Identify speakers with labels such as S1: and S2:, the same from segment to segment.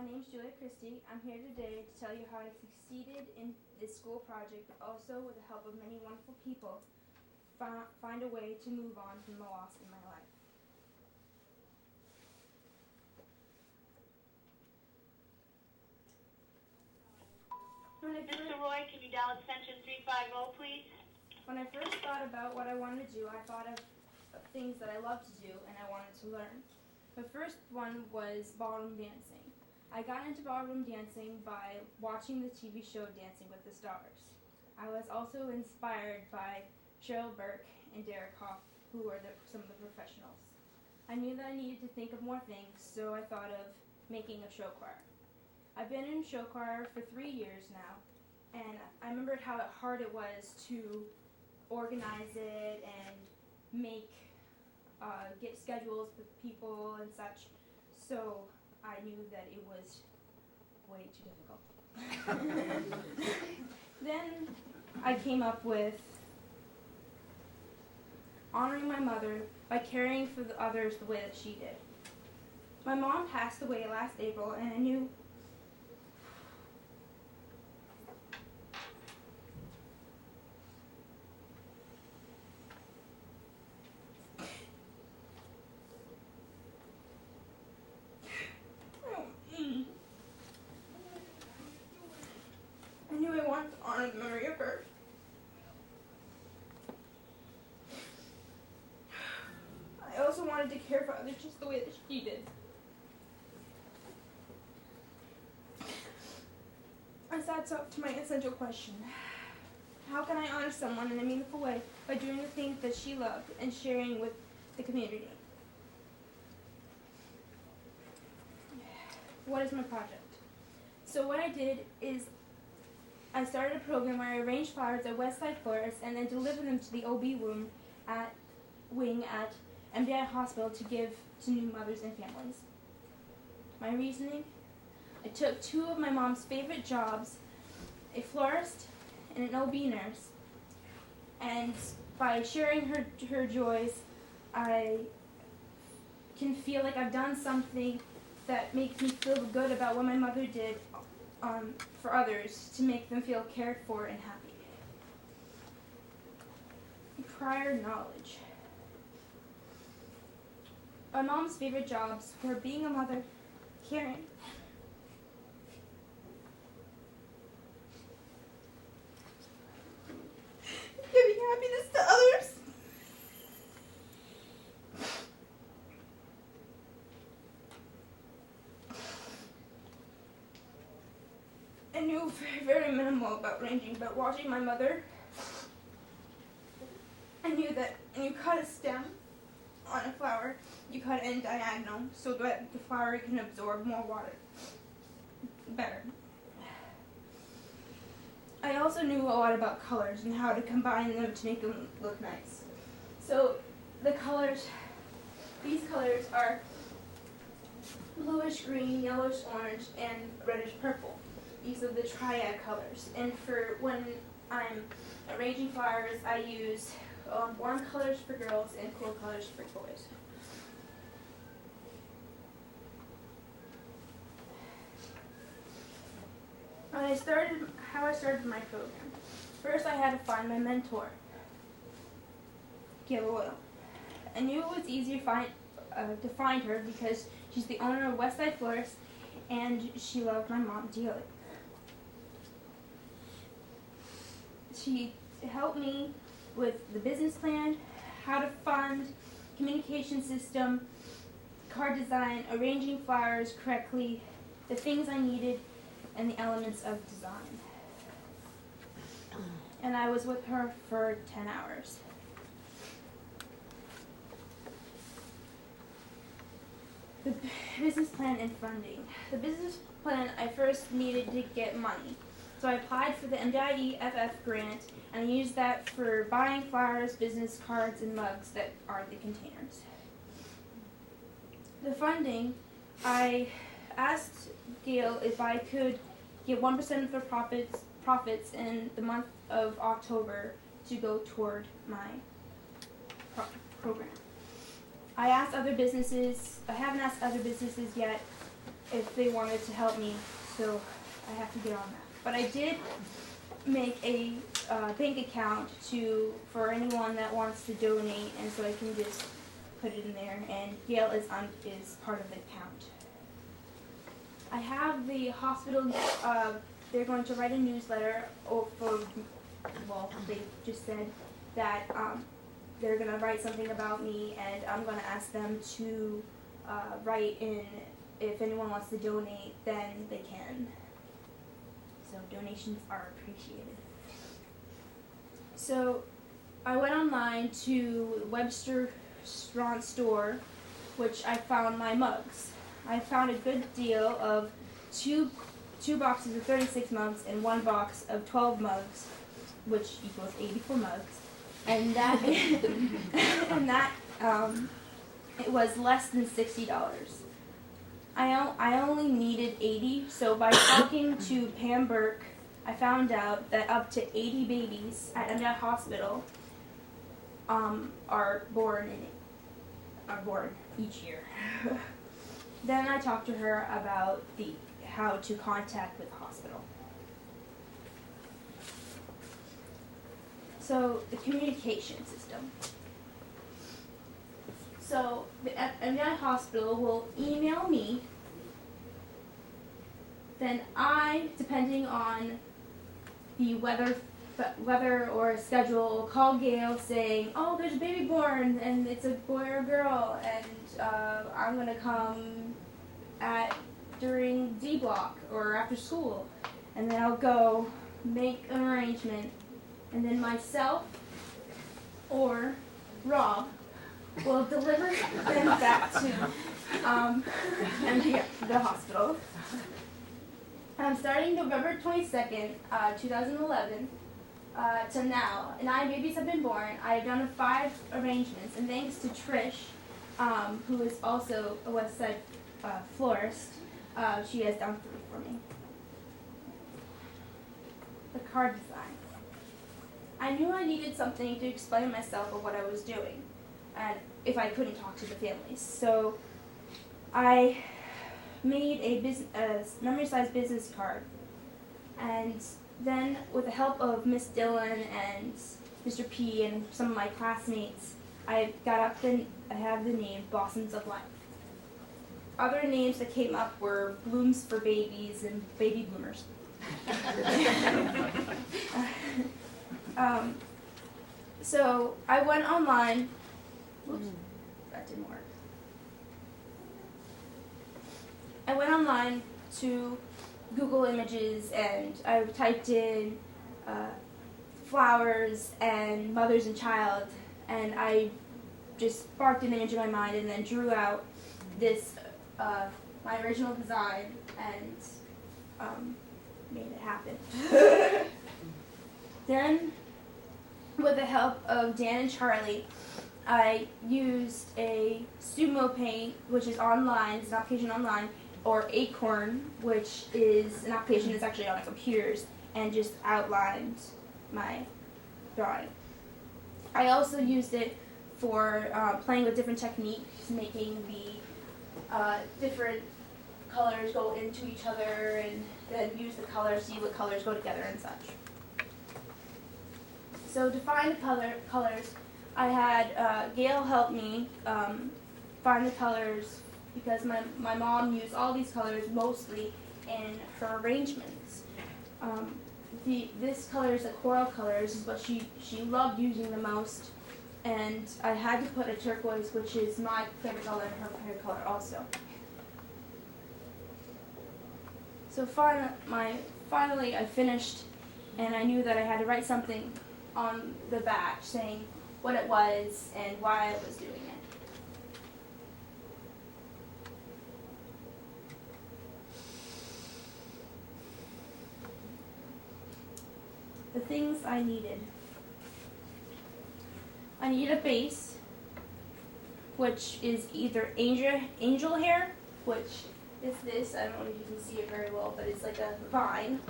S1: name's Christie. I'm here today to tell you how I succeeded in this school project, but also with the help of many wonderful people, find a way to move on from the loss in my life.
S2: Mr. Roy, can you dial extension 350, please?
S1: When I first thought about what I wanted to do, I thought of things that I love to do and I wanted to learn. The first one was ballroom dancing. I got into ballroom dancing by watching the TV show Dancing with the Stars. I was also inspired by Cheryl Burke and Derek Hoff, who were some of the professionals. I knew that I needed to think of more things, so I thought of making a show choir. I've been in show choir for 3 years now, and I remembered how hard it was to organize it and get schedules with people and such, so I knew that it was way too difficult. Then I came up with honoring my mother by caring for the others the way that she did. My mom passed away last April, and I knew I wanted to honor the memory of her. I also wanted to care for others just the way that she did. I sat up to my essential question. How can I honor someone in a meaningful way by doing the things that she loved and sharing with the community? What is my project? So what I did is I started a program where I arranged flowers at Westside Florists and then delivered them to the OB wing at MDIHS Hospital to give to new mothers and families. My reasoning? I took 2 of my mom's favorite jobs, a florist and an OB nurse, and by sharing her joys, I can feel like I've done something that makes me feel good about what my mother did for others to make them feel cared for and happy. Prior knowledge. My mom's favorite jobs were being a mother, caring, giving happiness to others, I knew very minimal about ranging, but watching my mother, I knew that when you cut a stem on a flower, you cut it in diagonal so that the flower can absorb more water better. I also knew a lot about colors and how to combine them to make them look nice. So the colors, these colors are bluish green, yellowish orange, and reddish purple. These are the triad colors. And for when I'm arranging flowers, I use warm colors for girls and cool colors for boys. How I started my program. First, I had to find my mentor, Gail Oil. I knew it was easier to find her because she's the owner of Westside Florist, and she loved my mom dearly. She helped me with the business plan, how to fund, communication system, card design, arranging flowers correctly, the things I needed, and the elements of design. And I was with her for 10 hours. The business plan and funding. The business plan, I first needed to get money. So I applied for the MDIHS grant, and I used that for buying flowers, business cards, and mugs that are the containers. The funding, I asked Gail if I could get 1% of the profits in the month of October to go toward my program. I haven't asked other businesses yet, if they wanted to help me, so I have to get on that. But I did make a bank account for anyone that wants to donate, and so I can just put it in there, and Gail is part of the account. I have the hospital, they're going to write a newsletter they just said that they're going to write something about me, and I'm going to ask them to write in if anyone wants to donate, then they can. So donations are appreciated. So I went online to Webster Restaurant Store, which I found my mugs. I found a good deal of two boxes of 36 mugs and 1 box of 12 mugs, which equals 84 mugs. And that it was less than $60. I only needed 80, so by talking to Pam Burke, I found out that up to 80 babies at MDIHS Hospital are born each year. Then I talked to her about how to contact with the hospital. So the communication system. So the MDIHS Hospital will email me. Then I, depending on the weather or schedule, will call Gail saying, "Oh, there's a baby born, and it's a boy or a girl, and I'm gonna come during D block or after school," and then I'll go make an arrangement, and then myself or Rob will deliver them back to the hospital. Starting November 22nd, 2011, to now, 9 babies have been born. I've done 5 arrangements, and thanks to Trish, who is also a West Side florist, she has done 3 for me. The card design. I knew I needed something to explain myself of what I was doing, and if I couldn't talk to the families. So I made a memory-sized business card, and then with the help of Miss Dillon and Mr. P and some of my classmates, I have the name Blossoms of Life. Other names that came up were Blooms for Babies and Baby Bloomers. So I went online. Whoops, that didn't work. I went online to Google Images, and I typed in flowers and mothers and child, and I just sparked an image in my mind and then drew out this, my original design, and made it happen. Then, with the help of Dan and Charlie, I used a Sumo Paint, which is online, it's an application online, or Acorn, which is an application that's actually on computers, and just outlined my drawing. I also used it for playing with different techniques, making the different colors go into each other, and then use the colors, see what colors go together and such. So to find the colors, I had Gail help me find the colors, because my mom used all these colors mostly in her arrangements. This color is the coral colors, is what she loved using the most, and I had to put a turquoise, which is my favorite color and her favorite color also. So finally I finished, and I knew that I had to write something on the batch saying what it was and why I was doing it. The things I needed. I needed a base, which is either angel hair, which is this. I don't know if you can see it very well, but it's like a vine.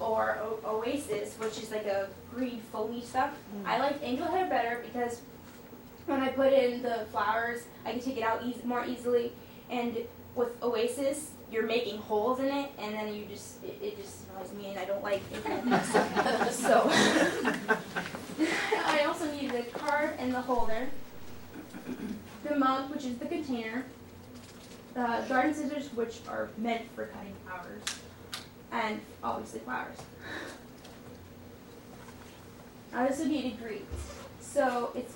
S1: Or Oasis, which is like a green foamy stuff. I like angel hair better because when I put in the flowers, I can take it out more easily. And with Oasis, you're making holes in it, and then you just it just annoys me, and I don't like it. So I also need the card and the holder, the mug, which is the container, the garden scissors, which are meant for cutting flowers, and obviously flowers. I also needed greens. So it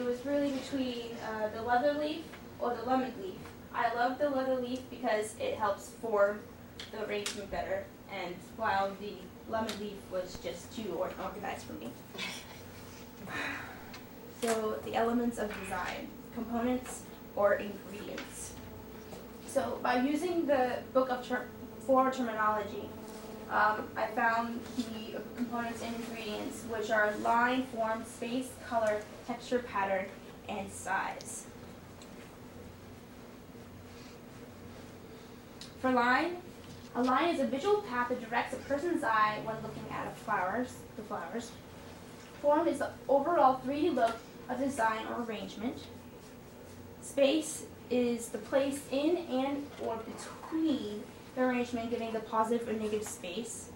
S1: was really between the leather leaf or the lemon leaf. I love the leather leaf because it helps form the arrangement better, and while the lemon leaf was just too organized for me. So the elements of design, components or ingredients. So by using the book of floral terminology, I found the components and ingredients, which are line, form, space, color, texture, pattern, and size. For line, a line is a visual path that directs a person's eye when looking at the flowers. Form is the overall 3D look of design or arrangement. Space is the place in and or between the arrangement, giving the positive or negative space.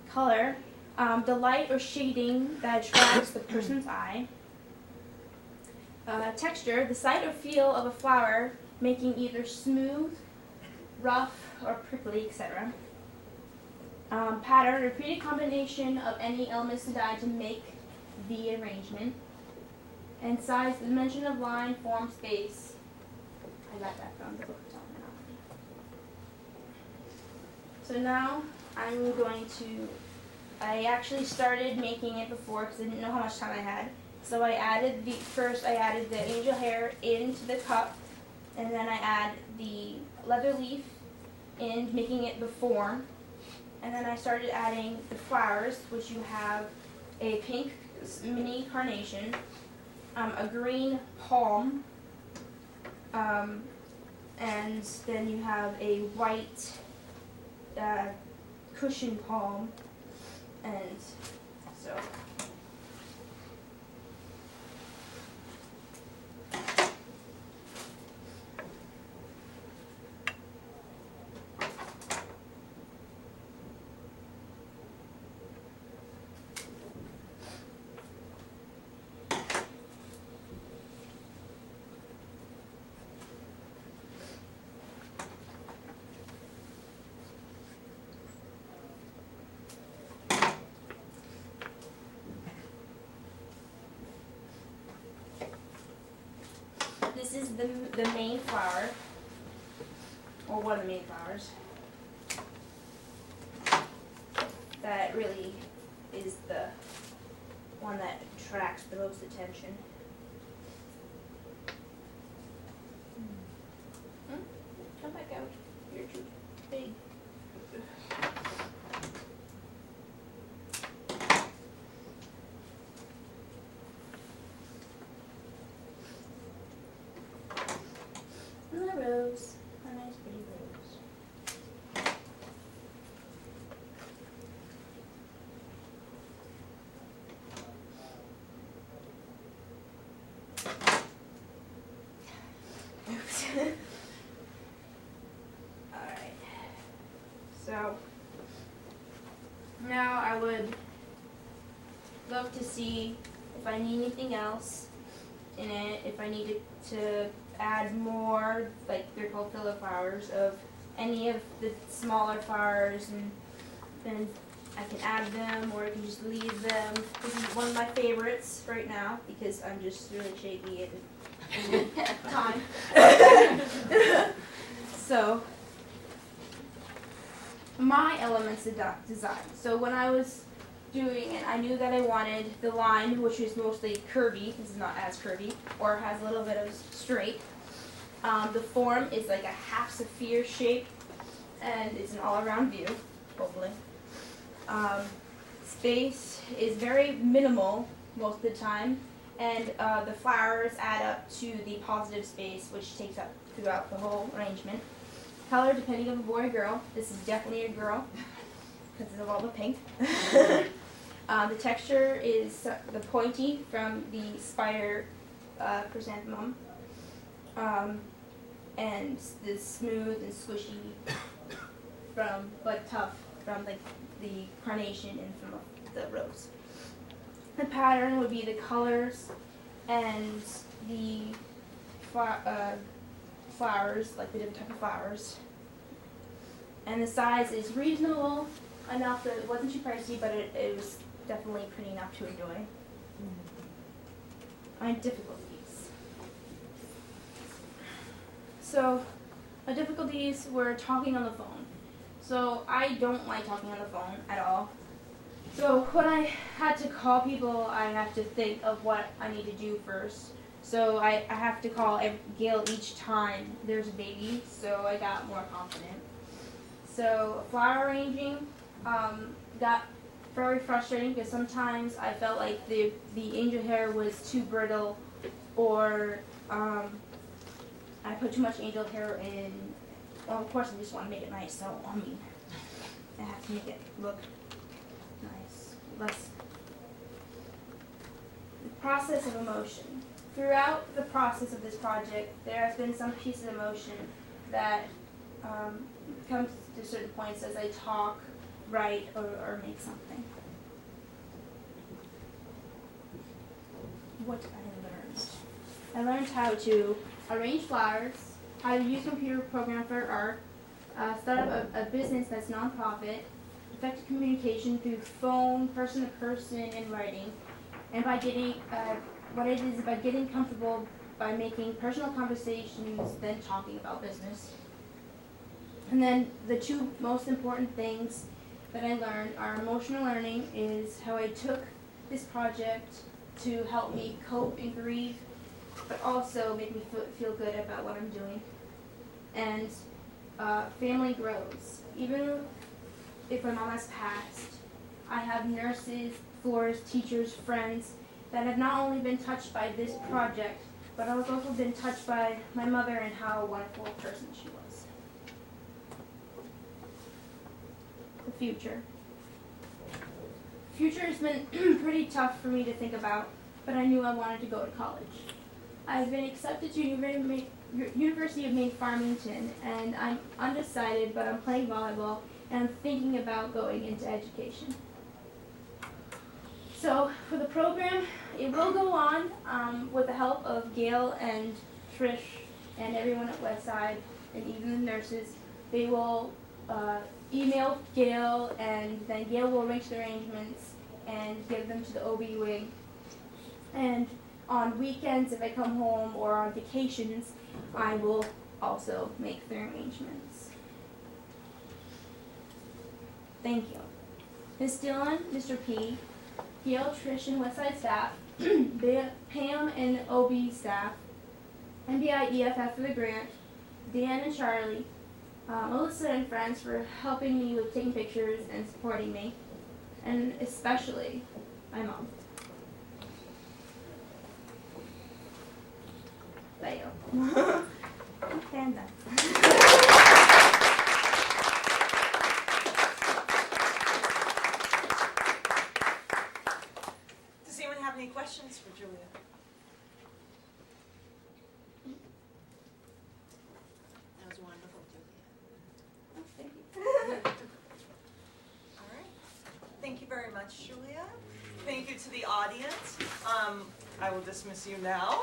S1: Color, the light or shading that attracts the person's eye. Texture, the sight or feel of a flower, making either smooth, rough, or prickly, etc. Pattern, repeated combination of any elements designed to make the arrangement. And size, the dimension of line, form, space. I got that from the book of terminology. So now I'm going to, I actually started making it before because I didn't know how much time I had. So I added the angel hair into the cup, and then I add the leather leaf in, making it the form. And then I started adding the flowers, which you have a pink mini carnation, a green palm, and then you have a white cushion palm, and so. This is the main flower, or one of the main flowers, that really is the one that attracts the most attention. Come back out. You're too big. And the rose, a nice pretty rose. Oops. Alright. So now I would look to see if I need anything else in it, if I needed to add more, like they're called filler flowers, of any of the smaller flowers, and then I can add them or I can just leave them. This is one of my favorites right now because I'm just really shaky at time. So my elements of design. So when I was doing it, I knew that I wanted the line, which is mostly curvy. This is not as curvy, or has a little bit of straight. The form is like a half sphere shape, and it's an all-around view, hopefully. Space is very minimal most of the time, and the flowers add up to the positive space, which takes up throughout the whole arrangement. Color, depending on the boy or girl. This is definitely a girl, because of all the pink. The texture is the pointy from the spider chrysanthemum, and the smooth and squishy but tough from the carnation and from the rose. The pattern would be the colors and the flowers, like the different type of flowers. And the size is reasonable enough that it wasn't too pricey, but it was definitely pretty enough to enjoy. My difficulties. So, my difficulties were talking on the phone. So, I don't like talking on the phone at all. So, when I had to call people, I have to think of what I need to do first. So, I have to call Gail each time there's a baby, so I got more confident. So, flower arranging got very frustrating because sometimes I felt like the angel hair was too brittle, or I put too much angel hair in. Well, of course I just want to make it nice, so I mean, I have to make it look nice. The process of emotion. Throughout the process of this project, there has been some pieces of emotion that comes to certain points as I talk, write, or make something. What I learned how to arrange flowers, how to use a computer program for art, start up a business that's nonprofit, effective communication through phone, person to person, and writing, and by getting what it is by getting comfortable by making personal conversations, then talking about business. And then the two most important things that I learned are emotional learning is how I took this project to help me cope and grieve, but also make me feel good about what I'm doing. And family grows. Even if my mom has passed, I have nurses, florists, teachers, friends that have not only been touched by this project, but I've also been touched by my mother and how wonderful a person she was. The future. Future has been pretty tough for me to think about, but I knew I wanted to go to college. I've been accepted to University of Maine Farmington, and I'm undecided, but I'm playing volleyball, and I'm thinking about going into education. So for the program, it will go on with the help of Gail and Trish and everyone at Westside, and even the nurses. They will email Gail, and then Gail will arrange the arrangements and give them to the OB wing. And on weekends, if I come home, or on vacations, I will also make the arrangements. Thank you. Ms. Dillon, Mr. P, Gail, Trish, and Westside staff, Pam and OB staff, MDIHS for the grant, Dan and Charlie, Melissa and friends for helping me with taking pictures and supporting me, and especially my mom. Fail. Okay, I'm done.
S3: Does anyone have any questions for Julia? That was wonderful, Julia.
S1: Oh, thank you.
S3: All right. Thank you very much, Julia. Thank you to the audience. I will dismiss you now.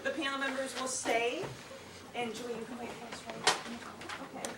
S3: The panel members will stay. And Julia, you can wait for us, right? Okay.